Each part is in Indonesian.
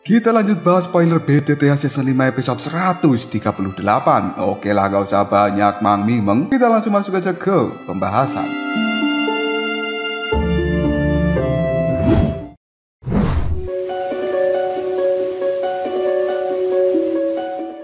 Kita lanjut bahas spoiler BTTH Season 5 episode 138. Oke lah, gak usah banyak mang-mimeng. Kita langsung masuk aja ke pembahasan.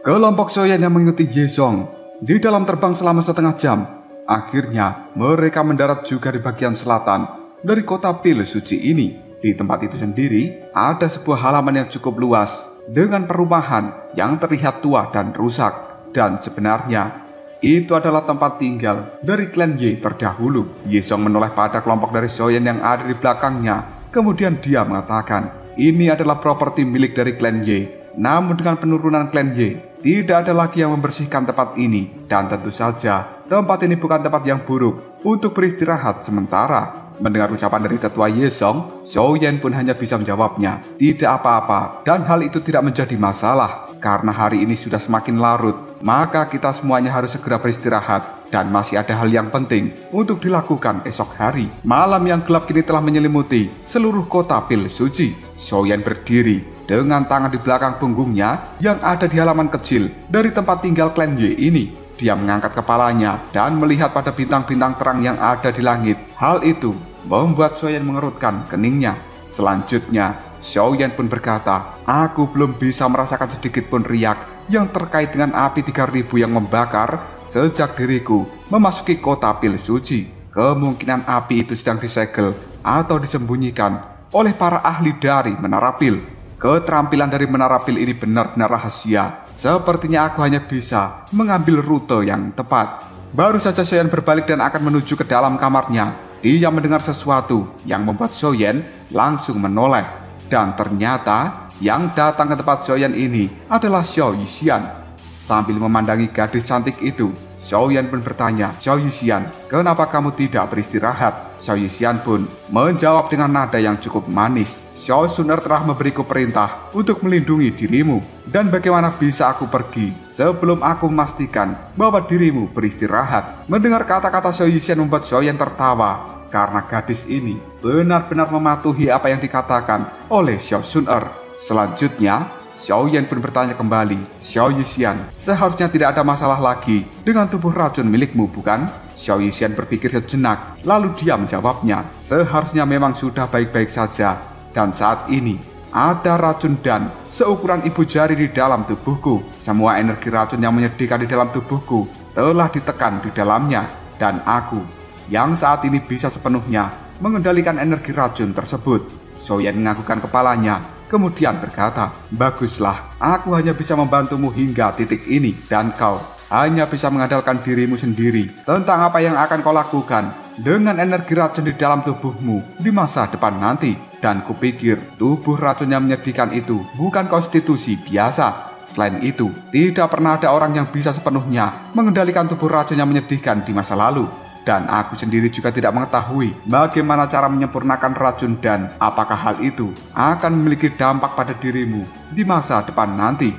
Kelompok Soyan yang mengikuti Yesong di dalam terbang selama setengah jam. Akhirnya mereka mendarat juga di bagian selatan dari kota Pil Suci ini. Di tempat itu sendiri ada sebuah halaman yang cukup luas dengan perumahan yang terlihat tua dan rusak. Dan sebenarnya itu adalah tempat tinggal dari klan Y terdahulu. Yesong menoleh pada kelompok dari Soyan yang ada di belakangnya. Kemudian dia mengatakan, ini adalah properti milik dari klan Y. Namun dengan penurunan klan Y, tidak ada lagi yang membersihkan tempat ini. Dan tentu saja tempat ini bukan tempat yang buruk untuk beristirahat sementara. Mendengar ucapan dari tetua Yesong, Soyan pun hanya bisa menjawabnya, tidak apa-apa, dan hal itu tidak menjadi masalah. Karena hari ini sudah semakin larut, maka kita semuanya harus segera beristirahat. Dan masih ada hal yang penting untuk dilakukan esok hari. Malam yang gelap kini telah menyelimuti seluruh kota Pil Suci. Soyan berdiri dengan tangan di belakang punggungnya yang ada di halaman kecil dari tempat tinggal klan Y ini. Dia mengangkat kepalanya dan melihat pada bintang-bintang terang yang ada di langit. Hal itu membuat Soyan mengerutkan keningnya. Selanjutnya, Soyan pun berkata, aku belum bisa merasakan sedikit pun riak yang terkait dengan api 3000 yang membakar sejak diriku memasuki kota Pil Suci. Kemungkinan api itu sedang disegel atau disembunyikan oleh para ahli dari Menara Pil. Keterampilan dari Menara Pil ini benar-benar rahasia. Sepertinya aku hanya bisa mengambil rute yang tepat. Baru saja Soyan berbalik dan akan menuju ke dalam kamarnya. Dia mendengar sesuatu yang membuat Soyan langsung menoleh. Dan ternyata yang datang ke tempat Soyan ini adalah Xiao Yixian. Sambil memandangi gadis cantik itu, Soyan pun bertanya, Xiao Yixian, kenapa kamu tidak beristirahat? Xiao Yixian pun menjawab dengan nada yang cukup manis. Xiao Suner telah memberiku perintah untuk melindungi dirimu. Dan bagaimana bisa aku pergi sebelum aku memastikan bahwa dirimu beristirahat? Mendengar kata-kata Xiao Yixian membuat Soyan tertawa. Karena gadis ini benar-benar mematuhi apa yang dikatakan oleh Xiao Suner. Selanjutnya, Soyan pun bertanya kembali, Xiao Yixian, seharusnya tidak ada masalah lagi dengan tubuh racun milikmu, bukan? Xiao Yixian berpikir sejenak, lalu dia menjawabnya, seharusnya memang sudah baik-baik saja. Dan saat ini, ada racun dan seukuran ibu jari di dalam tubuhku. Semua energi racun yang menyedihkan di dalam tubuhku telah ditekan di dalamnya. Dan aku, yang saat ini bisa sepenuhnya mengendalikan energi racun tersebut. Soyan menganggukkan kepalanya, kemudian berkata, baguslah, aku hanya bisa membantumu hingga titik ini. Dan kau hanya bisa mengandalkan dirimu sendiri tentang apa yang akan kau lakukan dengan energi racun di dalam tubuhmu di masa depan nanti. Dan kupikir tubuh racun yang menyedihkan itu bukan konstitusi biasa. Selain itu, tidak pernah ada orang yang bisa sepenuhnya mengendalikan tubuh racun yang menyedihkan di masa lalu. Dan aku sendiri juga tidak mengetahui bagaimana cara menyempurnakan racun dan apakah hal itu akan memiliki dampak pada dirimu di masa depan nanti.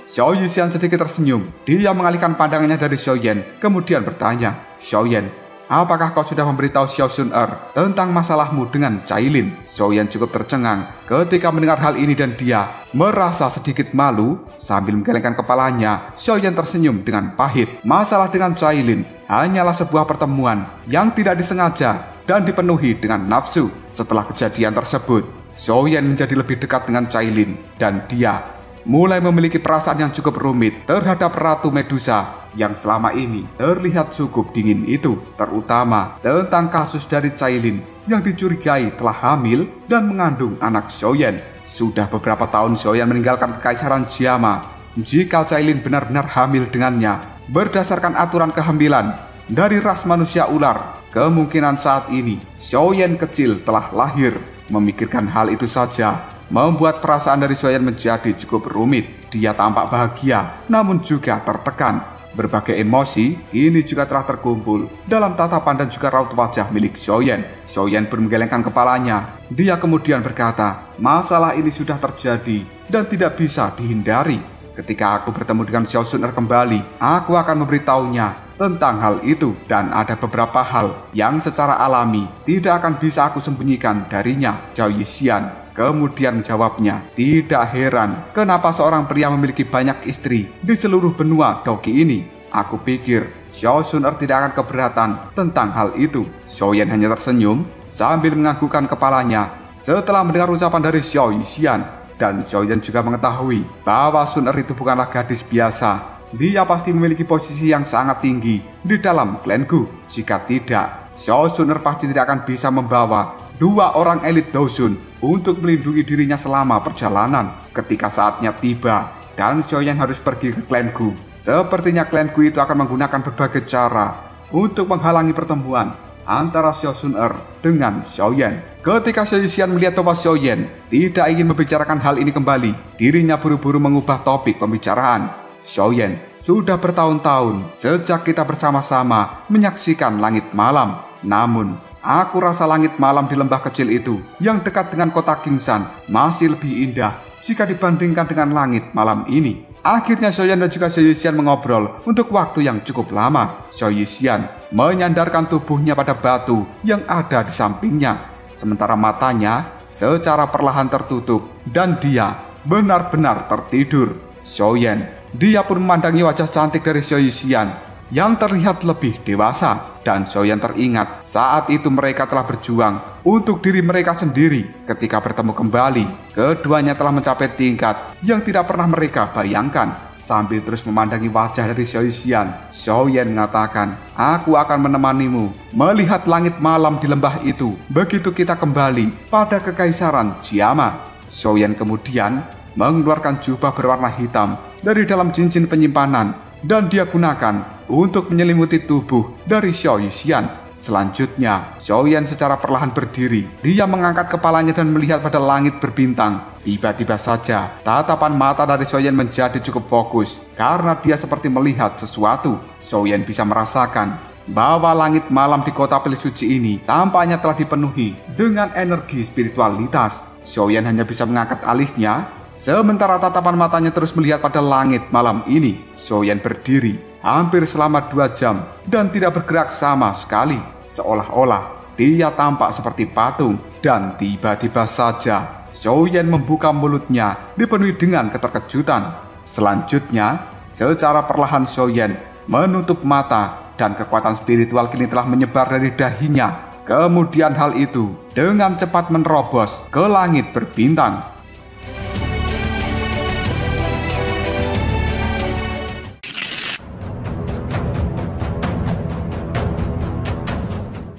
Xiao Yixian sedikit tersenyum. Dia mengalihkan pandangannya dari Soyan, kemudian bertanya, Soyan, apakah kau sudah memberitahu Xiao Suner tentang masalahmu dengan Cailin? Soyan cukup tercengang ketika mendengar hal ini dan dia merasa sedikit malu. Sambil menggelengkan kepalanya, Soyan tersenyum dengan pahit. Masalah dengan Cailin hanyalah sebuah pertemuan yang tidak disengaja dan dipenuhi dengan nafsu. Setelah kejadian tersebut, Soyan menjadi lebih dekat dengan Cailin dan dia mulai memiliki perasaan yang cukup rumit terhadap Ratu Medusa yang selama ini terlihat cukup dingin itu, terutama tentang kasus dari Cailin yang dicurigai telah hamil dan mengandung anak Soyan. Sudah beberapa tahun Soyan meninggalkan Kekaisaran Jiama. Jika Cailin benar-benar hamil dengannya berdasarkan aturan kehamilan dari ras manusia ular, kemungkinan saat ini Soyan kecil telah lahir. Memikirkan hal itu saja membuat perasaan dari Soyan menjadi cukup rumit. Dia tampak bahagia, namun juga tertekan. Berbagai emosi ini juga telah terkumpul dalam tatapan dan juga raut wajah milik Soyan. Soyan pun menggelengkan kepalanya. Dia kemudian berkata, masalah ini sudah terjadi dan tidak bisa dihindari. Ketika aku bertemu dengan Xiao Sun kembali, aku akan memberitahunya tentang hal itu. Dan ada beberapa hal yang secara alami tidak akan bisa aku sembunyikan darinya. Zhao Yixian kemudian menjawabnya, tidak heran kenapa seorang pria memiliki banyak istri di seluruh benua Doki ini. Aku pikir Xiao Sun tidak akan keberatan tentang hal itu. Xiaoyan hanya tersenyum sambil menganggukkan kepalanya setelah mendengar ucapan dari Xiao Yixian. Dan Xiaoyan juga mengetahui bahwa Sun itu bukanlah gadis biasa. Dia pasti memiliki posisi yang sangat tinggi di dalam klan Gu. Jika tidak, Xiao Sun pasti tidak akan bisa membawa 2 orang elit Dosun untuk melindungi dirinya selama perjalanan. Ketika saatnya tiba dan Xiaoyan harus pergi ke klan Gu, sepertinya klan Gu itu akan menggunakan berbagai cara untuk menghalangi pertemuan antara Xiao Sun dengan Xiaoyan. Ketika Xiao Yixian melihat bahwa Xiaoyan tidak ingin membicarakan hal ini kembali, dirinya buru-buru mengubah topik pembicaraan. Xiaoyan, sudah bertahun-tahun sejak kita bersama-sama menyaksikan langit malam. Namun, aku rasa langit malam di lembah kecil itu yang dekat dengan kota Kingshan masih lebih indah jika dibandingkan dengan langit malam ini. Akhirnya Xiaoyan dan juga Xiao Yixian mengobrol untuk waktu yang cukup lama. Xiao Yixian menyandarkan tubuhnya pada batu yang ada di sampingnya, sementara matanya secara perlahan tertutup dan dia benar-benar tertidur. Xiaoyan, dia pun memandangi wajah cantik dari Xiao Yixian yang terlihat lebih dewasa. Dan Xiaoyan teringat saat itu mereka telah berjuang untuk diri mereka sendiri. Ketika bertemu kembali, keduanya telah mencapai tingkat yang tidak pernah mereka bayangkan. Sambil terus memandangi wajah dari Xiao Yixian, Xiaoyan mengatakan, aku akan menemanimu melihat langit malam di lembah itu begitu kita kembali pada kekaisaran Jiama. Xiaoyan kemudian mengeluarkan jubah berwarna hitam dari dalam cincin penyimpanan dan dia gunakan untuk menyelimuti tubuh dari Xiao Yixian. Selanjutnya, Xiaoyan secara perlahan berdiri. Dia mengangkat kepalanya dan melihat pada langit berbintang. Tiba-tiba saja, tatapan mata dari Xiaoyan menjadi cukup fokus karena dia seperti melihat sesuatu. Xiaoyan bisa merasakan bahwa langit malam di kota Pil Suci ini tampaknya telah dipenuhi dengan energi spiritualitas. Xiaoyan hanya bisa mengangkat alisnya, sementara tatapan matanya terus melihat pada langit malam ini. Xiaoyan berdiri hampir selama 2 jam dan tidak bergerak sama sekali. Seolah-olah dia tampak seperti patung. Dan tiba-tiba saja Xiaoyan membuka mulutnya dipenuhi dengan keterkejutan. Selanjutnya, secara perlahan Xiaoyan menutup mata dan kekuatan spiritual kini telah menyebar dari dahinya. Kemudian hal itu dengan cepat menerobos ke langit berbintang.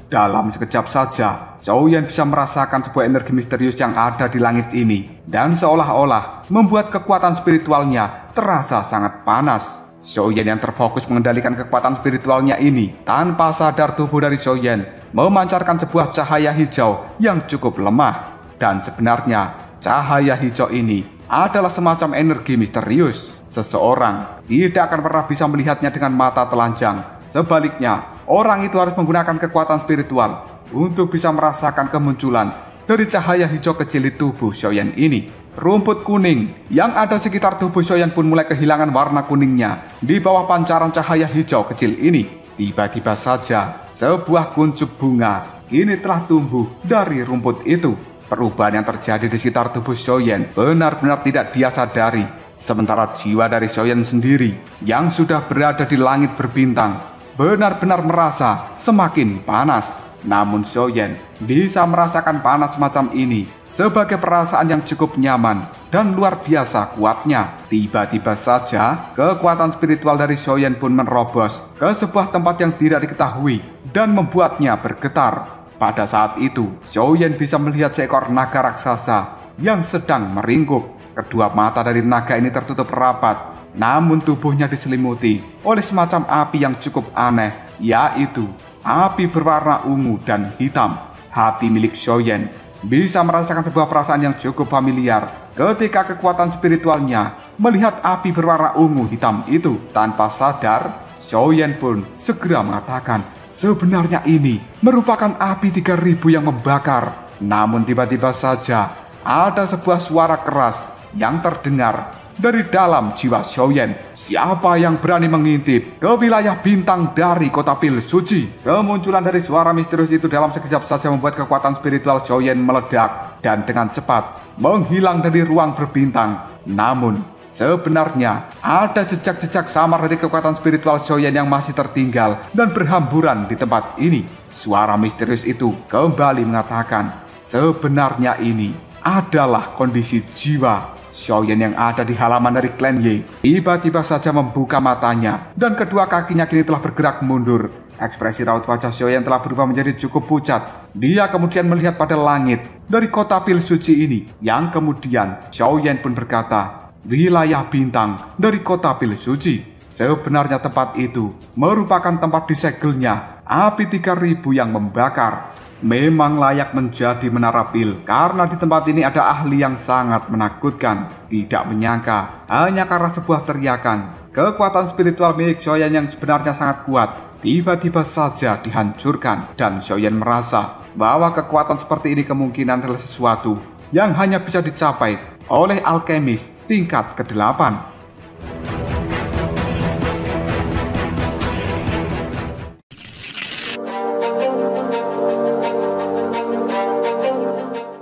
Dalam sekejap saja, Xiaoyan bisa merasakan sebuah energi misterius yang ada di langit ini dan seolah-olah membuat kekuatan spiritualnya terasa sangat panas. Xiaoyan yang terfokus mengendalikan kekuatan spiritualnya ini, tanpa sadar tubuh dari Xiaoyan memancarkan sebuah cahaya hijau yang cukup lemah. Dan sebenarnya, cahaya hijau ini adalah semacam energi misterius. Seseorang tidak akan pernah bisa melihatnya dengan mata telanjang. Sebaliknya, orang itu harus menggunakan kekuatan spiritual untuk bisa merasakan kemunculan dari cahaya hijau kecil di tubuh Xiaoyan ini. Rumput kuning yang ada sekitar tubuh Xiaoyan pun mulai kehilangan warna kuningnya di bawah pancaran cahaya hijau kecil ini. Tiba-tiba saja, sebuah kuncup bunga kini telah tumbuh dari rumput itu. Perubahan yang terjadi di sekitar tubuh Xiaoyan benar-benar tidak dia sadari. Sementara jiwa dari Xiaoyan sendiri yang sudah berada di langit berbintang benar-benar merasa semakin panas. Namun Xiaoyan bisa merasakan panas semacam ini sebagai perasaan yang cukup nyaman dan luar biasa kuatnya. Tiba-tiba saja kekuatan spiritual dari Xiaoyan pun menerobos ke sebuah tempat yang tidak diketahui dan membuatnya bergetar. Pada saat itu, Xiaoyan bisa melihat seekor naga raksasa yang sedang meringkuk. Kedua mata dari naga ini tertutup rapat, namun tubuhnya diselimuti oleh semacam api yang cukup aneh, yaitu api berwarna ungu dan hitam. Hati milik Xiaoyan bisa merasakan sebuah perasaan yang cukup familiar ketika kekuatan spiritualnya melihat api berwarna ungu hitam itu. Tanpa sadar, Xiaoyan pun segera mengatakan, sebenarnya ini merupakan api 3000 yang membakar. Namun tiba-tiba saja ada sebuah suara keras yang terdengar dari dalam jiwa Xiaoyan. Siapa yang berani mengintip ke wilayah bintang dari kota pil suci? Kemunculan dari suara misterius itu dalam sekejap saja membuat kekuatan spiritual Xiaoyan meledak dan dengan cepat menghilang dari ruang berbintang. Namun, sebenarnya ada jejak-jejak samar dari kekuatan spiritual Xiaoyan yang masih tertinggal dan berhamburan di tempat ini. Suara misterius itu kembali mengatakan, sebenarnya ini adalah kondisi jiwa Xiaoyan yang ada di halaman dari klan Ye. Tiba-tiba saja membuka matanya dan kedua kakinya kini telah bergerak mundur. Ekspresi raut wajah Xiaoyan telah berubah menjadi cukup pucat. Dia kemudian melihat pada langit dari kota pil suci ini, yang kemudian Xiaoyan pun berkata, wilayah bintang dari kota pil suci. Sebenarnya tempat itu merupakan tempat disegelnya api 3000 yang membakar. Memang layak menjadi menara pil karena di tempat ini ada ahli yang sangat menakutkan. Tidak menyangka hanya karena sebuah teriakan, kekuatan spiritual milik Xiaoyan yang sebenarnya sangat kuat tiba-tiba saja dihancurkan. Dan Xiaoyan merasa bahwa kekuatan seperti ini kemungkinan adalah sesuatu yang hanya bisa dicapai oleh alkemis tingkat ke-8.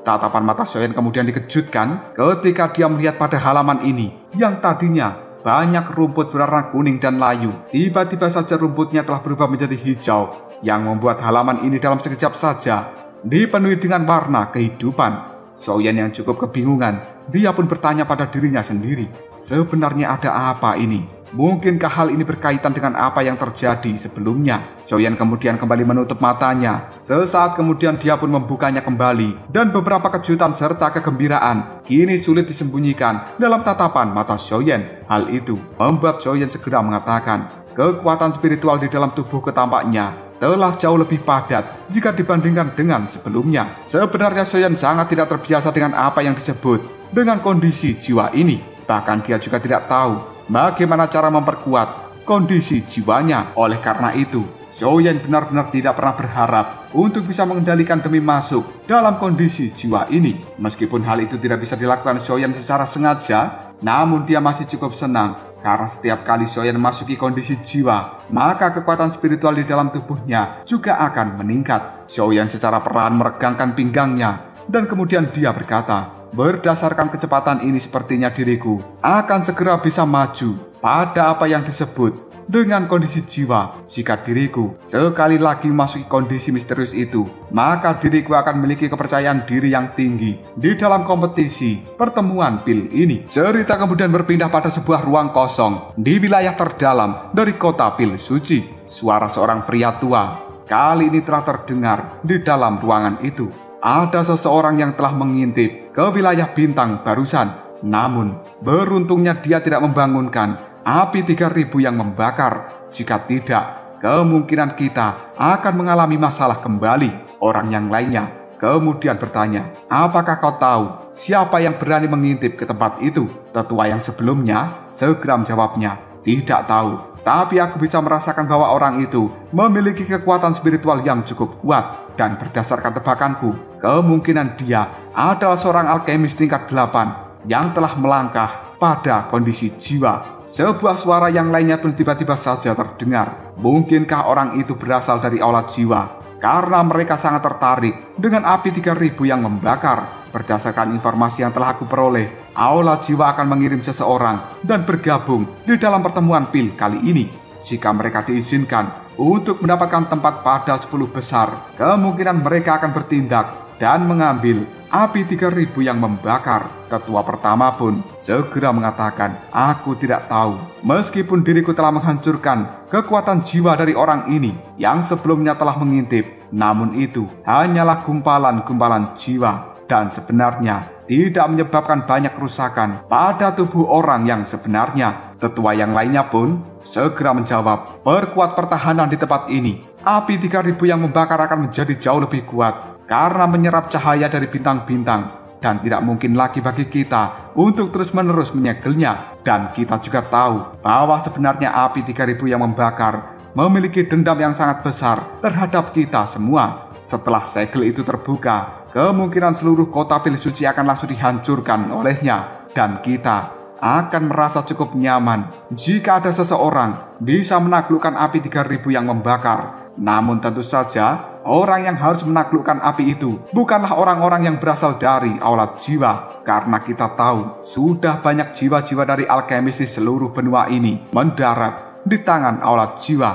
Tatapan mata Xiaoyan kemudian dikejutkan ketika dia melihat pada halaman ini yang tadinya banyak rumput berwarna kuning dan layu. Tiba-tiba saja rumputnya telah berubah menjadi hijau yang membuat halaman ini dalam sekejap saja dipenuhi dengan warna kehidupan. Xiaoyan yang cukup kebingungan, dia pun bertanya pada dirinya sendiri, sebenarnya ada apa ini? Mungkinkah hal ini berkaitan dengan apa yang terjadi sebelumnya? Xiaoyan kemudian kembali menutup matanya. Sesaat kemudian dia pun membukanya kembali dan beberapa kejutan serta kegembiraan kini sulit disembunyikan dalam tatapan mata Xiaoyan. Hal itu membuat Xiaoyan segera mengatakan, kekuatan spiritual di dalam tubuh ketampaknya telah jauh lebih padat jika dibandingkan dengan sebelumnya. Sebenarnya Xiaoyan sangat tidak terbiasa dengan apa yang disebut dengan kondisi jiwa ini. Bahkan dia juga tidak tahu bagaimana cara memperkuat kondisi jiwanya. Oleh karena itu, Xiaoyan benar-benar tidak pernah berharap untuk bisa mengendalikan demi masuk dalam kondisi jiwa ini. Meskipun hal itu tidak bisa dilakukan Xiaoyan secara sengaja, namun dia masih cukup senang karena setiap kali Xiaoyan memasuki kondisi jiwa, maka kekuatan spiritual di dalam tubuhnya juga akan meningkat. Xiaoyan secara perlahan meregangkan pinggangnya dan kemudian dia berkata, berdasarkan kecepatan ini sepertinya diriku akan segera bisa maju pada apa yang disebut dengan kondisi jiwa. Jika diriku sekali lagi memasuki kondisi misterius itu, maka diriku akan memiliki kepercayaan diri yang tinggi di dalam kompetisi pertemuan pil ini. Cerita kemudian berpindah pada sebuah ruang kosong di wilayah terdalam dari kota pil suci. Suara seorang pria tua kali ini telah terdengar di dalam ruangan itu. Ada seseorang yang telah mengintip ke wilayah bintang barusan. Namun, beruntungnya dia tidak membangunkan api 3000 yang membakar. Jika tidak, kemungkinan kita akan mengalami masalah kembali. Orang yang lainnya kemudian bertanya, apakah kau tahu siapa yang berani mengintip ke tempat itu? Tetua yang sebelumnya segera menjawabnya, tidak tahu. Tapi aku bisa merasakan bahwa orang itu memiliki kekuatan spiritual yang cukup kuat. Dan berdasarkan tebakanku, kemungkinan dia adalah seorang alkemis tingkat 8 yang telah melangkah pada kondisi jiwa. Sebuah suara yang lainnya pun tiba-tiba saja terdengar. Mungkinkah orang itu berasal dari aula jiwa? Karena mereka sangat tertarik dengan api 3000 yang membakar. Berdasarkan informasi yang telah aku peroleh, aula jiwa akan mengirim seseorang dan bergabung di dalam pertemuan pil kali ini. Jika mereka diizinkan untuk mendapatkan tempat pada 10 besar, kemungkinan mereka akan bertindak dan mengambil api 3000 yang membakar. Ketua pertama pun segera mengatakan, aku tidak tahu. Meskipun diriku telah menghancurkan kekuatan jiwa dari orang ini yang sebelumnya telah mengintip, namun itu hanyalah gumpalan-gumpalan jiwa dan sebenarnya tidak menyebabkan banyak kerusakan pada tubuh orang yang sebenarnya. Tetua yang lainnya pun segera menjawab, perkuat pertahanan di tempat ini. Api 3000 yang membakar akan menjadi jauh lebih kuat karena menyerap cahaya dari bintang-bintang. Dan tidak mungkin lagi bagi kita untuk terus-menerus menyegelnya. Dan kita juga tahu bahwa sebenarnya api 3000 yang membakar memiliki dendam yang sangat besar terhadap kita semua. Setelah segel itu terbuka, kemungkinan seluruh kota pil suci akan langsung dihancurkan olehnya. Dan kita akan merasa cukup nyaman jika ada seseorang bisa menaklukkan api 3000 yang membakar. Namun tentu saja, orang yang harus menaklukkan api itu bukanlah orang-orang yang berasal dari Aulat Jiwa. Karena kita tahu, sudah banyak jiwa-jiwa dari alkemis di seluruh benua ini mendarat di tangan Aulat Jiwa.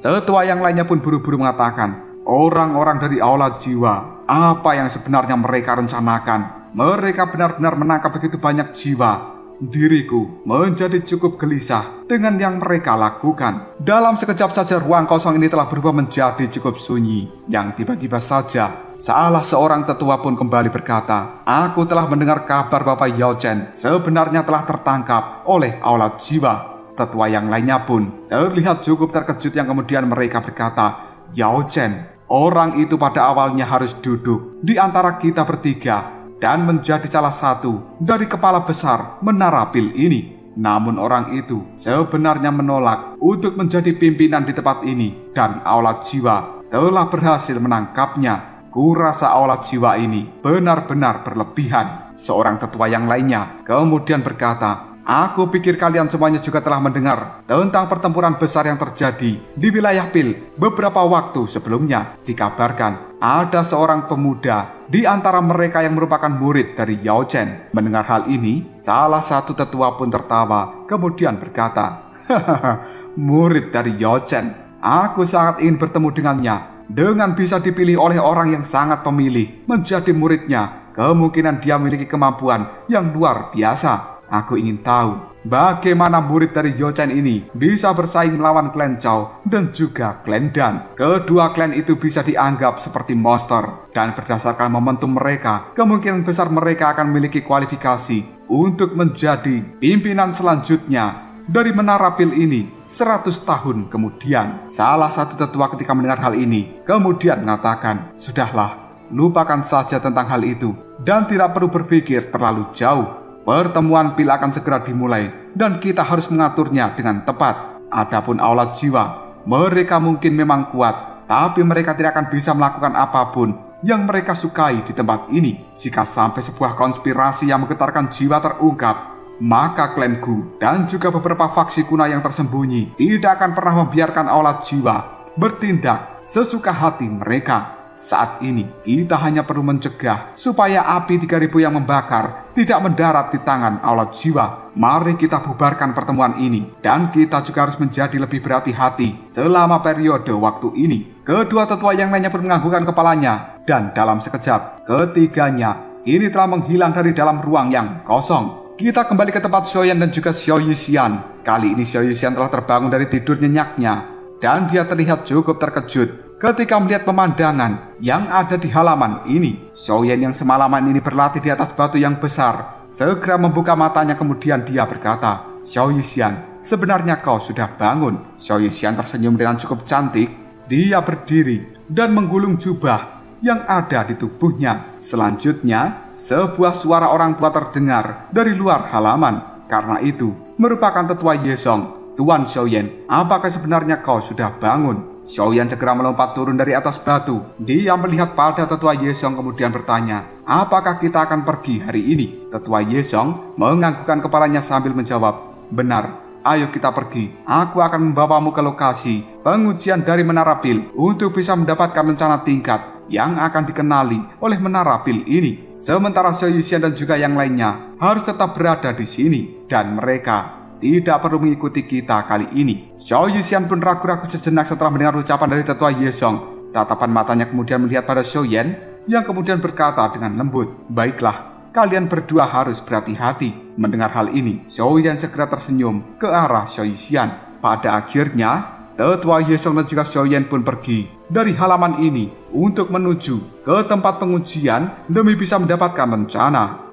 Tetua yang lainnya pun buru-buru mengatakan, orang-orang dari Aulat Jiwa, apa yang sebenarnya mereka rencanakan? Mereka benar-benar menangkap begitu banyak jiwa. Diriku menjadi cukup gelisah dengan yang mereka lakukan. Dalam sekejap saja ruang kosong ini telah berubah menjadi cukup sunyi. Yang tiba-tiba saja salah seorang tetua pun kembali berkata, aku telah mendengar kabar Bapak Yao Chen sebenarnya telah tertangkap oleh Aulat Jiwa. Tetua yang lainnya pun terlihat cukup terkejut yang kemudian mereka berkata, Yao Chen, orang itu pada awalnya harus duduk di antara kita bertiga dan menjadi salah satu dari kepala besar Menara Pil ini. Namun orang itu sebenarnya menolak untuk menjadi pimpinan di tempat ini dan Aulat Jiwa telah berhasil menangkapnya. Kurasa Aulat Jiwa ini benar-benar berlebihan. Seorang tetua yang lainnya kemudian berkata, aku pikir kalian semuanya juga telah mendengar tentang pertempuran besar yang terjadi di wilayah Pil beberapa waktu sebelumnya. Dikabarkan ada seorang pemuda di antara mereka yang merupakan murid dari Yao Chen. Mendengar hal ini, salah satu tetua pun tertawa, kemudian berkata, hahaha, murid dari Yao Chen. Aku sangat ingin bertemu dengannya. Dengan bisa dipilih oleh orang yang sangat pemilih menjadi muridnya, kemungkinan dia memiliki kemampuan yang luar biasa. Aku ingin tahu bagaimana murid dari Yao Chen ini bisa bersaing melawan klan Chao dan juga klan Dan. Kedua klan itu bisa dianggap seperti monster, dan berdasarkan momentum mereka, kemungkinan besar mereka akan memiliki kualifikasi untuk menjadi pimpinan selanjutnya dari Menara Pil ini 100 tahun kemudian. Salah satu tetua ketika mendengar hal ini kemudian mengatakan, sudahlah, lupakan saja tentang hal itu dan tidak perlu berpikir terlalu jauh. Pertemuan Pil akan segera dimulai dan kita harus mengaturnya dengan tepat. Adapun Aulat Jiwa, mereka mungkin memang kuat, tapi mereka tidak akan bisa melakukan apapun yang mereka sukai di tempat ini. Jika sampai sebuah konspirasi yang menggetarkan jiwa terungkap, maka klanku dan juga beberapa faksi kuno yang tersembunyi tidak akan pernah membiarkan Aulat Jiwa bertindak sesuka hati mereka. Saat ini, kita hanya perlu mencegah supaya api 3000 yang membakar tidak mendarat di tangan Aulat Jiwa. Mari kita bubarkan pertemuan ini, dan kita juga harus menjadi lebih berhati-hati selama periode waktu ini. Kedua tetua yang lainnya pun menganggukkan kepalanya, dan dalam sekejap, ketiganya ini telah menghilang dari dalam ruang yang kosong. Kita kembali ke tempat Xiaoyan dan juga Xiao Yixian. Kali ini Xiao Yixian telah terbangun dari tidur nyenyaknya, dan dia terlihat cukup terkejut ketika melihat pemandangan yang ada di halaman ini. Xiaoyan yang semalaman ini berlatih di atas batu yang besar segera membuka matanya, kemudian dia berkata, Xiao Yixian, sebenarnya kau sudah bangun. Xiao Yixian tersenyum dengan cukup cantik. Dia berdiri dan menggulung jubah yang ada di tubuhnya. Selanjutnya, sebuah suara orang tua terdengar dari luar halaman. Karena itu, merupakan tetua Yesong. Tuan Xiaoyan, apakah sebenarnya kau sudah bangun? Xiaoyan segera melompat turun dari atas batu. Dia melihat pada tetua Yesong kemudian bertanya, apakah kita akan pergi hari ini? Tetua Yesong menganggukkan kepalanya sambil menjawab, benar, ayo kita pergi. Aku akan membawamu ke lokasi pengujian dari Menara Pil untuk bisa mendapatkan rencana tingkat yang akan dikenali oleh Menara Pil ini. Sementara Xiao Yixian dan juga yang lainnya harus tetap berada di sini, dan mereka tidak perlu mengikuti kita kali ini. Xiao Yixian pun ragu-ragu sejenak setelah mendengar ucapan dari tetua Yesong. Tatapan matanya kemudian melihat pada Xiaoyan yang kemudian berkata dengan lembut, baiklah, kalian berdua harus berhati-hati. Mendengar hal ini, Xiaoyan segera tersenyum ke arah Xiao Yixian. Pada akhirnya, tetua Yesong dan juga Xiaoyan pun pergi dari halaman ini untuk menuju ke tempat pengujian demi bisa mendapatkan rencana.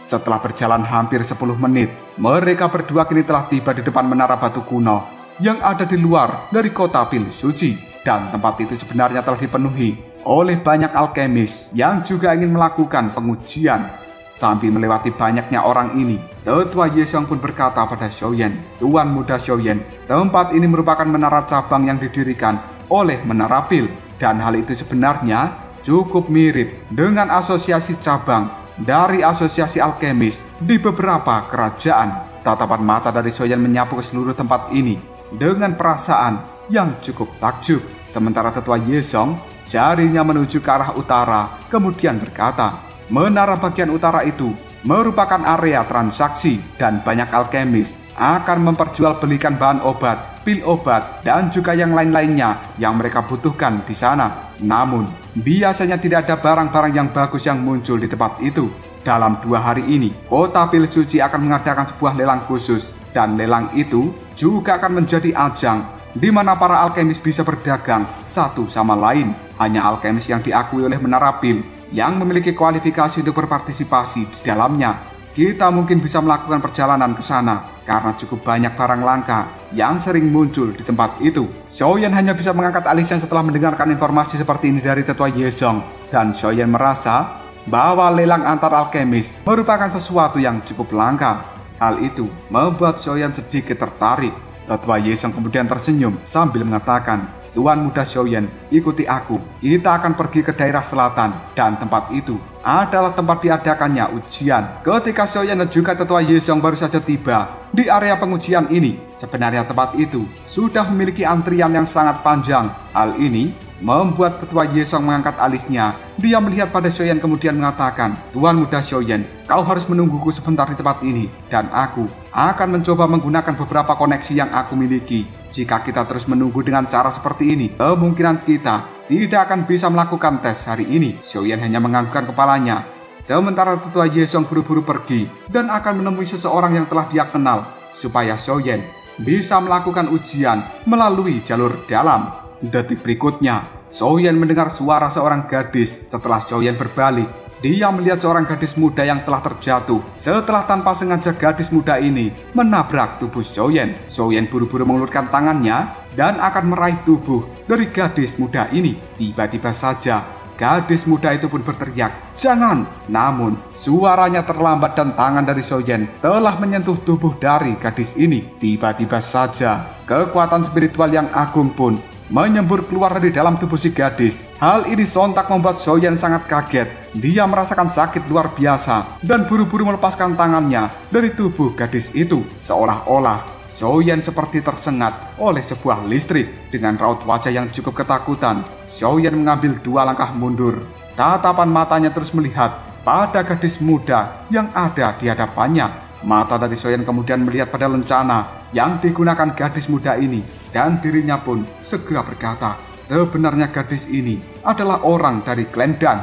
Setelah berjalan hampir 10 menit, mereka berdua kini telah tiba di depan menara batu kuno yang ada di luar dari kota Pil Suci. Dan tempat itu sebenarnya telah dipenuhi oleh banyak alkemis yang juga ingin melakukan pengujian. Sambil melewati banyaknya orang ini, Tetua Yesong pun berkata pada Xiaoyan, "Tuan muda Xiaoyan, tempat ini merupakan menara cabang yang didirikan oleh Menara Pil, dan hal itu sebenarnya cukup mirip dengan asosiasi cabang dari asosiasi alkemis di beberapa kerajaan." Tatapan mata dari Xiaoyan menyapu ke seluruh tempat ini dengan perasaan yang cukup takjub. Sementara Tetua Yesong jarinya menuju ke arah utara, kemudian berkata, "Menara bagian utara itu merupakan area transaksi dan banyak alkemis akan memperjualbelikan bahan obat, pil obat, dan juga yang lain-lainnya yang mereka butuhkan di sana. Namun, biasanya tidak ada barang-barang yang bagus yang muncul di tempat itu. Dalam 2 hari ini, kota pil suci akan mengadakan sebuah lelang khusus, dan lelang itu juga akan menjadi ajang di mana para alkemis bisa berdagang satu sama lain. Hanya alkemis yang diakui oleh Menara Pil yang memiliki kualifikasi untuk berpartisipasi di dalamnya. Kita mungkin bisa melakukan perjalanan ke sana karena cukup banyak barang langka yang sering muncul di tempat itu." Xiaoyan hanya bisa mengangkat alisnya setelah mendengarkan informasi seperti ini dari Tetua Yesong, dan Xiaoyan merasa bahwa lelang antar alkemis merupakan sesuatu yang cukup langka. Hal itu membuat Xiaoyan sedikit tertarik. Tetua Yesong kemudian tersenyum sambil mengatakan, "Tuan muda Xiaoyan, ikuti aku. Kita akan pergi ke daerah selatan, dan tempat itu adalah tempat diadakannya ujian." Ketika Xiaoyan dan juga Tetua Yesong baru saja tiba di area pengujian ini, sebenarnya tempat itu sudah memiliki antrian yang sangat panjang. Hal ini membuat Tetua Yesong mengangkat alisnya. Dia melihat pada Xiaoyan kemudian mengatakan, "Tuan muda Xiaoyan, kau harus menungguku sebentar di tempat ini, dan aku akan mencoba menggunakan beberapa koneksi yang aku miliki. Jika kita terus menunggu dengan cara seperti ini, kemungkinan kita tidak akan bisa melakukan tes hari ini." Xiaoyan hanya menganggukkan kepalanya. Sementara Tetua Yesong buru-buru pergi dan akan menemui seseorang yang telah dia kenal supaya Xiaoyan bisa melakukan ujian melalui jalur dalam. Detik berikutnya, Xiaoyan mendengar suara seorang gadis. Setelah Xiaoyan berbalik, dia melihat seorang gadis muda yang telah terjatuh. Setelah tanpa sengaja gadis muda ini menabrak tubuh Xiaoyan. Xiaoyan buru-buru mengulurkan tangannya dan akan meraih tubuh dari gadis muda ini. Tiba-tiba saja, gadis muda itu pun berteriak, "Jangan!" Namun, suaranya terlambat dan tangan dari Xiaoyan telah menyentuh tubuh dari gadis ini. Tiba-tiba saja, kekuatan spiritual yang agung pun menyembur keluar dari dalam tubuh si gadis. Hal ini sontak membuat Xiaoyan sangat kaget. Dia merasakan sakit luar biasa dan buru-buru melepaskan tangannya dari tubuh gadis itu. Seolah-olah Xiaoyan seperti tersengat oleh sebuah listrik. Dengan raut wajah yang cukup ketakutan, Xiaoyan mengambil 2 langkah mundur. Tatapan matanya terus melihat pada gadis muda yang ada di hadapannya. Mata dari Xiaoyan kemudian melihat pada lencana yang digunakan gadis muda ini, dan dirinya pun segera berkata, sebenarnya gadis ini adalah orang dari klan Dan.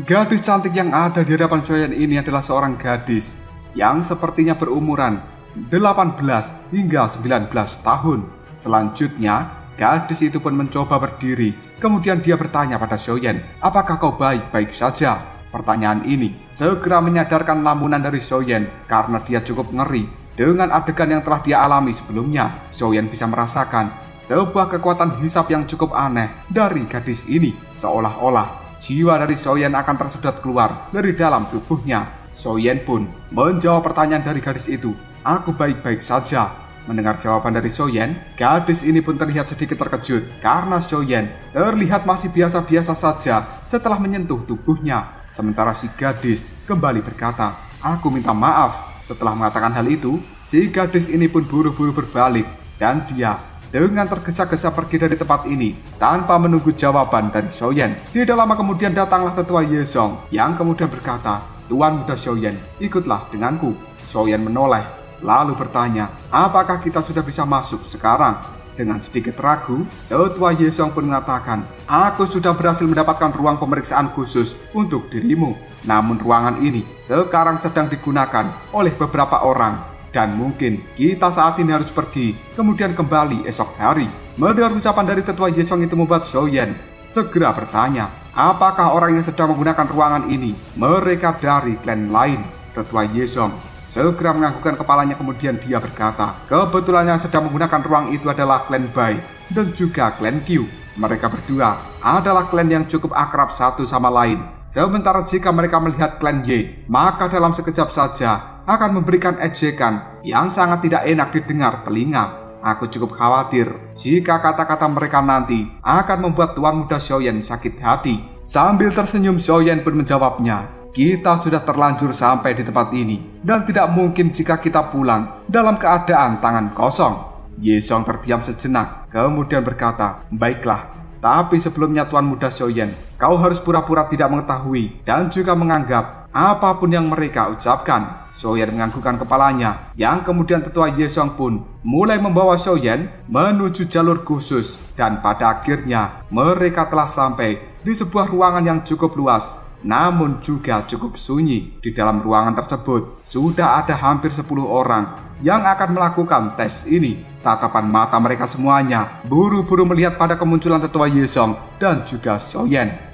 Gadis cantik yang ada di hadapan Xiaoyan ini adalah seorang gadis yang sepertinya berumuran 18 hingga 19 tahun. Selanjutnya, gadis itu pun mencoba berdiri. Kemudian dia bertanya pada Xiaoyan, "Apakah kau baik-baik saja?" Pertanyaan ini segera menyadarkan lamunan dari Xiaoyan karena dia cukup ngeri dengan adegan yang telah dia alami sebelumnya. Xiaoyan bisa merasakan sebuah kekuatan hisap yang cukup aneh dari gadis ini. Seolah-olah jiwa dari Xiaoyan akan tersedot keluar dari dalam tubuhnya. Xiaoyan pun menjawab pertanyaan dari gadis itu, "Aku baik-baik saja." Mendengar jawaban dari Xiaoyan, gadis ini pun terlihat sedikit terkejut karena Xiaoyan terlihat masih biasa-biasa saja setelah menyentuh tubuhnya. Sementara si gadis kembali berkata, "Aku minta maaf." Setelah mengatakan hal itu, si gadis ini pun buru-buru berbalik dan dia dengan tergesa-gesa pergi dari tempat ini tanpa menunggu jawaban dari Xiaoyan. Tidak lama kemudian datanglah Tetua Yesong yang kemudian berkata, "Tuan muda Xiaoyan, ikutlah denganku." Xiaoyan menoleh lalu bertanya, "Apakah kita sudah bisa masuk sekarang?" Dengan sedikit ragu, Tetua Yesong pun mengatakan, "Aku sudah berhasil mendapatkan ruang pemeriksaan khusus untuk dirimu. Namun ruangan ini sekarang sedang digunakan oleh beberapa orang, dan mungkin kita saat ini harus pergi, kemudian kembali esok hari." Mendengar ucapan dari Tetua Yesong itu membuat Xiaoyan segera bertanya, apakah orang yang sedang menggunakan ruangan ini mereka dari klan lain? Tetua Yesong segera menganggukkan kepalanya, kemudian dia berkata, kebetulan yang sedang menggunakan ruang itu adalah klan Bai dan juga klan Q. Mereka berdua adalah klan yang cukup akrab satu sama lain. Sementara jika mereka melihat klan Y, maka dalam sekejap saja akan memberikan ejekan yang sangat tidak enak didengar telinga. Aku cukup khawatir jika kata-kata mereka nanti akan membuat Tuan Muda Xiaoyan sakit hati. Sambil tersenyum, Xiaoyan pun menjawabnya, kita sudah terlanjur sampai di tempat ini dan tidak mungkin jika kita pulang dalam keadaan tangan kosong. Ye Xiong terdiam sejenak, kemudian berkata, baiklah, tapi sebelumnya Tuan Muda Xiaoyan, kau harus pura-pura tidak mengetahui dan juga menganggap apapun yang mereka ucapkan. Xiaoyan menganggukkan kepalanya, yang kemudian tetua Ye Xiong pun mulai membawa Xiaoyan menuju jalur khusus, dan pada akhirnya mereka telah sampai di sebuah ruangan yang cukup luas, namun juga cukup sunyi. Di dalam ruangan tersebut sudah ada hampir 10 orang yang akan melakukan tes ini. Tatapan mata mereka semuanya buru-buru melihat pada kemunculan tetua Ye Xiong dan juga Xiaoyan.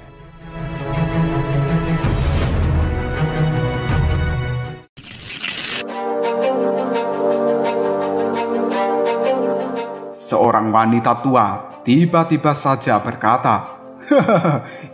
Seorang wanita tua tiba-tiba saja berkata,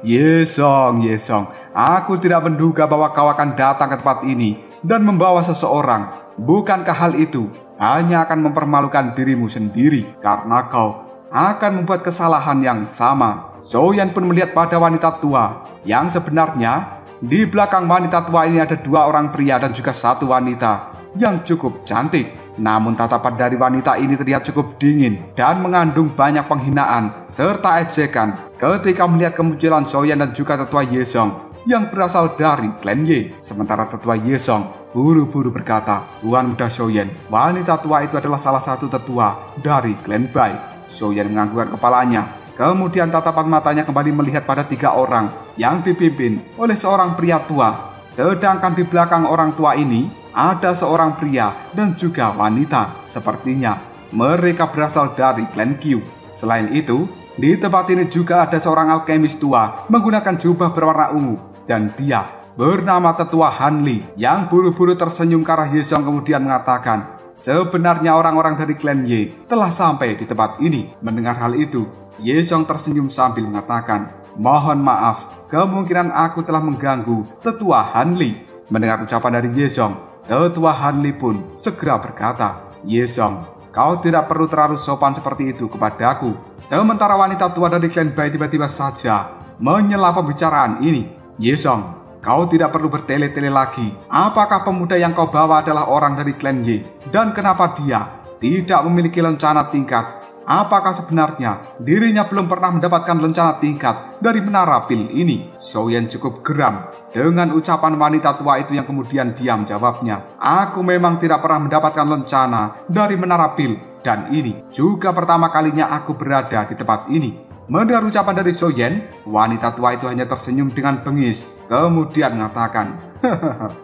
Ye Xiong, Ye Xiong, aku tidak menduga bahwa kau akan datang ke tempat ini dan membawa seseorang. Bukankah hal itu hanya akan mempermalukan dirimu sendiri karena kau akan membuat kesalahan yang sama? Xiaoyan pun melihat pada wanita tua yang sebenarnya di belakang wanita tua ini ada 2 orang pria dan juga 1 wanita yang cukup cantik. Namun tatapan dari wanita ini terlihat cukup dingin dan mengandung banyak penghinaan serta ejekan ketika melihat kemunculan Xiaoyan dan juga tetua Ye Xiong yang berasal dari klan Y. Sementara tetua Ye Xiong buru-buru berkata, Tuan Muda Xiaoyan, wanita tua itu adalah salah satu tetua dari klan Bai. Xiaoyan menganggukkan kepalanya, kemudian tatapan matanya kembali melihat pada 3 orang yang dipimpin oleh seorang pria tua. Sedangkan di belakang orang tua ini ada seorang pria dan juga wanita. Sepertinya mereka berasal dari klan Q. Selain itu, di tempat ini juga ada seorang alkemis tua menggunakan jubah berwarna ungu, dan dia bernama tetua Han Li yang buru-buru tersenyum ke arah Ye Xiong kemudian mengatakan, sebenarnya orang-orang dari klan Y telah sampai di tempat ini. Mendengar hal itu, Ye Xiong tersenyum sambil mengatakan, mohon maaf, kemungkinan aku telah mengganggu tetua Han Li. Mendengar ucapan dari Ye Xiong, tetua Han Li pun segera berkata, Ye Xiong, kau tidak perlu terlalu sopan seperti itu kepadaku. Sementara wanita tua dari klan Bai tiba-tiba saja menyela pembicaraan ini. Ye Xiong, kau tidak perlu bertele-tele lagi. Apakah pemuda yang kau bawa adalah orang dari klan Y? Dan kenapa dia tidak memiliki lencana tingkat? Apakah sebenarnya dirinya belum pernah mendapatkan lencana tingkat dari menara pil ini? Xiaoyan cukup geram dengan ucapan wanita tua itu yang kemudian diam jawabnya, aku memang tidak pernah mendapatkan lencana dari menara pil, dan ini juga pertama kalinya aku berada di tempat ini. Mendengar ucapan dari Xiaoyan, wanita tua itu hanya tersenyum dengan bengis, kemudian mengatakan,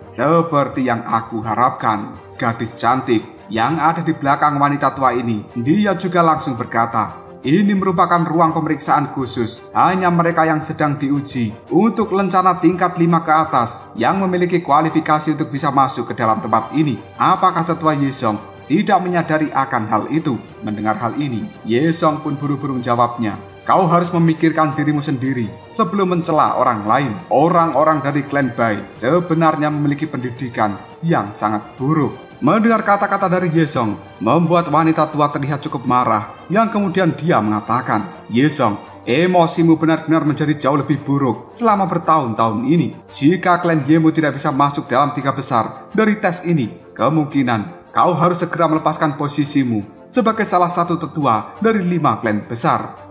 seperti yang aku harapkan, gadis cantik yang ada di belakang wanita tua ini. Dia juga langsung berkata, ini merupakan ruang pemeriksaan khusus, hanya mereka yang sedang diuji untuk lencana tingkat 5 ke atas yang memiliki kualifikasi untuk bisa masuk ke dalam tempat ini. Apakah tetua Ye Xiong tidak menyadari akan hal itu? Mendengar hal ini, Ye Xiong pun buru-buru menjawabnya, kau harus memikirkan dirimu sendiri sebelum mencela orang lain. Orang-orang dari klan Bai sebenarnya memiliki pendidikan yang sangat buruk. Mendengar kata-kata dari Ye Xiong membuat wanita tua terlihat cukup marah, yang kemudian dia mengatakan, Ye Xiong, emosimu benar-benar menjadi jauh lebih buruk selama bertahun-tahun ini. Jika klan Yemu tidak bisa masuk dalam 3 besar dari tes ini, kemungkinan kau harus segera melepaskan posisimu sebagai salah satu tetua dari 5 klan besar.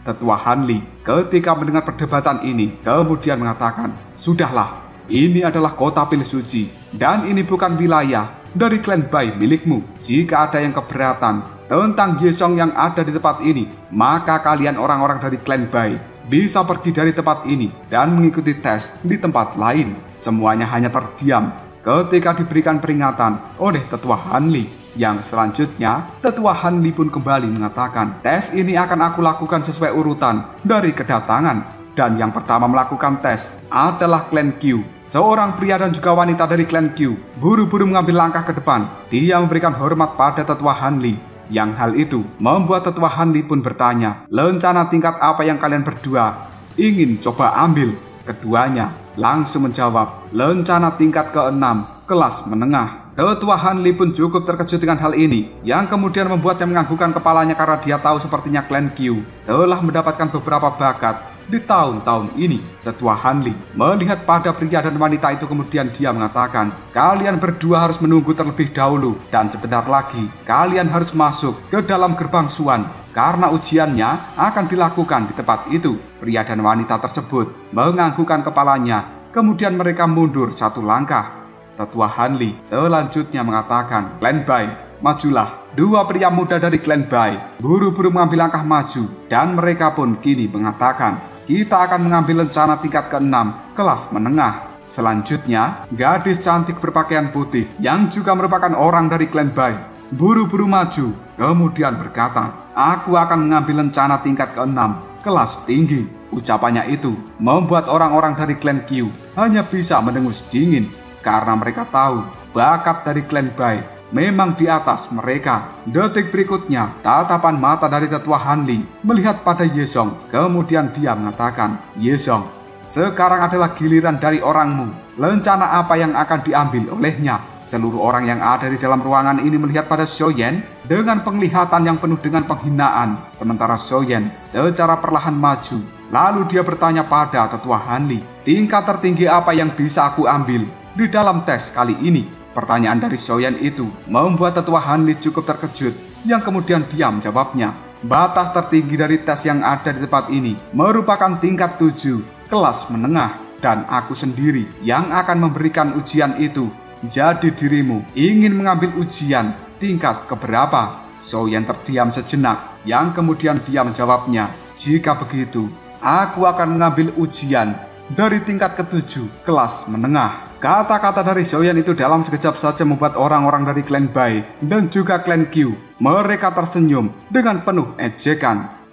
Tetua Han Li ketika mendengar perdebatan ini kemudian mengatakan, sudahlah, ini adalah kota pil suci dan ini bukan wilayah dari klan Bai milikmu. Jika ada yang keberatan tentang Ye Xiong yang ada di tempat ini, maka kalian orang-orang dari klan Bai bisa pergi dari tempat ini dan mengikuti tes di tempat lain. Semuanya hanya terdiam ketika diberikan peringatan oleh tetua Han Li. Yang selanjutnya, Tetua Han Li pun kembali mengatakan, tes ini akan aku lakukan sesuai urutan dari kedatangan. Dan yang pertama melakukan tes adalah klan Q. Seorang pria dan juga wanita dari klan Q buru-buru mengambil langkah ke depan. Dia memberikan hormat pada Tetua Han Li. Yang hal itu membuat Tetua Han Li pun bertanya, lencana tingkat apa yang kalian berdua ingin coba ambil? Keduanya langsung menjawab, lencana tingkat ke-6, kelas menengah. Tetua Han Li pun cukup terkejut dengan hal ini, yang kemudian membuatnya menganggukkan kepalanya karena dia tahu sepertinya klan Q telah mendapatkan beberapa bakat di tahun-tahun ini. Tetua Han Li melihat pada pria dan wanita itu, kemudian dia mengatakan, kalian berdua harus menunggu terlebih dahulu dan sebentar lagi kalian harus masuk ke dalam gerbang Suan karena ujiannya akan dilakukan di tempat itu. Pria dan wanita tersebut menganggukkan kepalanya, kemudian mereka mundur satu langkah. Tetua Han Li selanjutnya mengatakan, klan Bai, majulah. Dua pria muda dari klan Bai buru-buru mengambil langkah maju dan mereka pun kini mengatakan, kita akan mengambil lencana tingkat ke-6 kelas menengah. Selanjutnya, gadis cantik berpakaian putih yang juga merupakan orang dari klan Bai buru-buru maju, kemudian berkata, aku akan mengambil lencana tingkat ke-6 kelas tinggi. Ucapannya itu membuat orang-orang dari klan Q hanya bisa mendengus dingin karena mereka tahu bakat dari klan Bai memang di atas mereka. Detik berikutnya, tatapan mata dari Tetua Han Li melihat pada Yezong. Kemudian dia mengatakan, Yezong, sekarang adalah giliran dari orangmu. Lencana apa yang akan diambil olehnya? Seluruh orang yang ada di dalam ruangan ini melihat pada Xiaoyan dengan penglihatan yang penuh dengan penghinaan. Sementara Xiaoyan secara perlahan maju. Lalu dia bertanya pada Tetua Han Li, tingkat tertinggi apa yang bisa aku ambil di dalam tes kali ini? Pertanyaan dari Xiaoyan itu membuat Tetua Han Li cukup terkejut, yang kemudian dia menjawabnya, batas tertinggi dari tes yang ada di tempat ini merupakan tingkat 7 kelas menengah, dan aku sendiri yang akan memberikan ujian itu. Jadi dirimu ingin mengambil ujian tingkat keberapa? Xiaoyan terdiam sejenak, yang kemudian dia menjawabnya, jika begitu aku akan mengambil ujian dari tingkat ke-7 kelas menengah. Kata-kata dari Xiaoyan itu dalam sekejap saja membuat orang-orang dari klan Bai dan juga klan Q mereka tersenyum dengan penuh ejekan.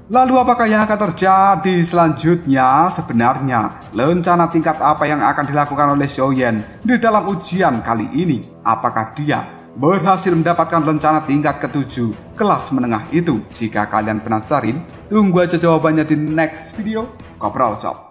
Lalu apakah yang akan terjadi selanjutnya? Sebenarnya, lencana tingkat apa yang akan dilakukan oleh Xiaoyan di dalam ujian kali ini? Apakah dia berhasil mendapatkan lencana tingkat ke-7 kelas menengah itu? Jika kalian penasaran, tunggu aja jawabannya di next video. Kopral Shop.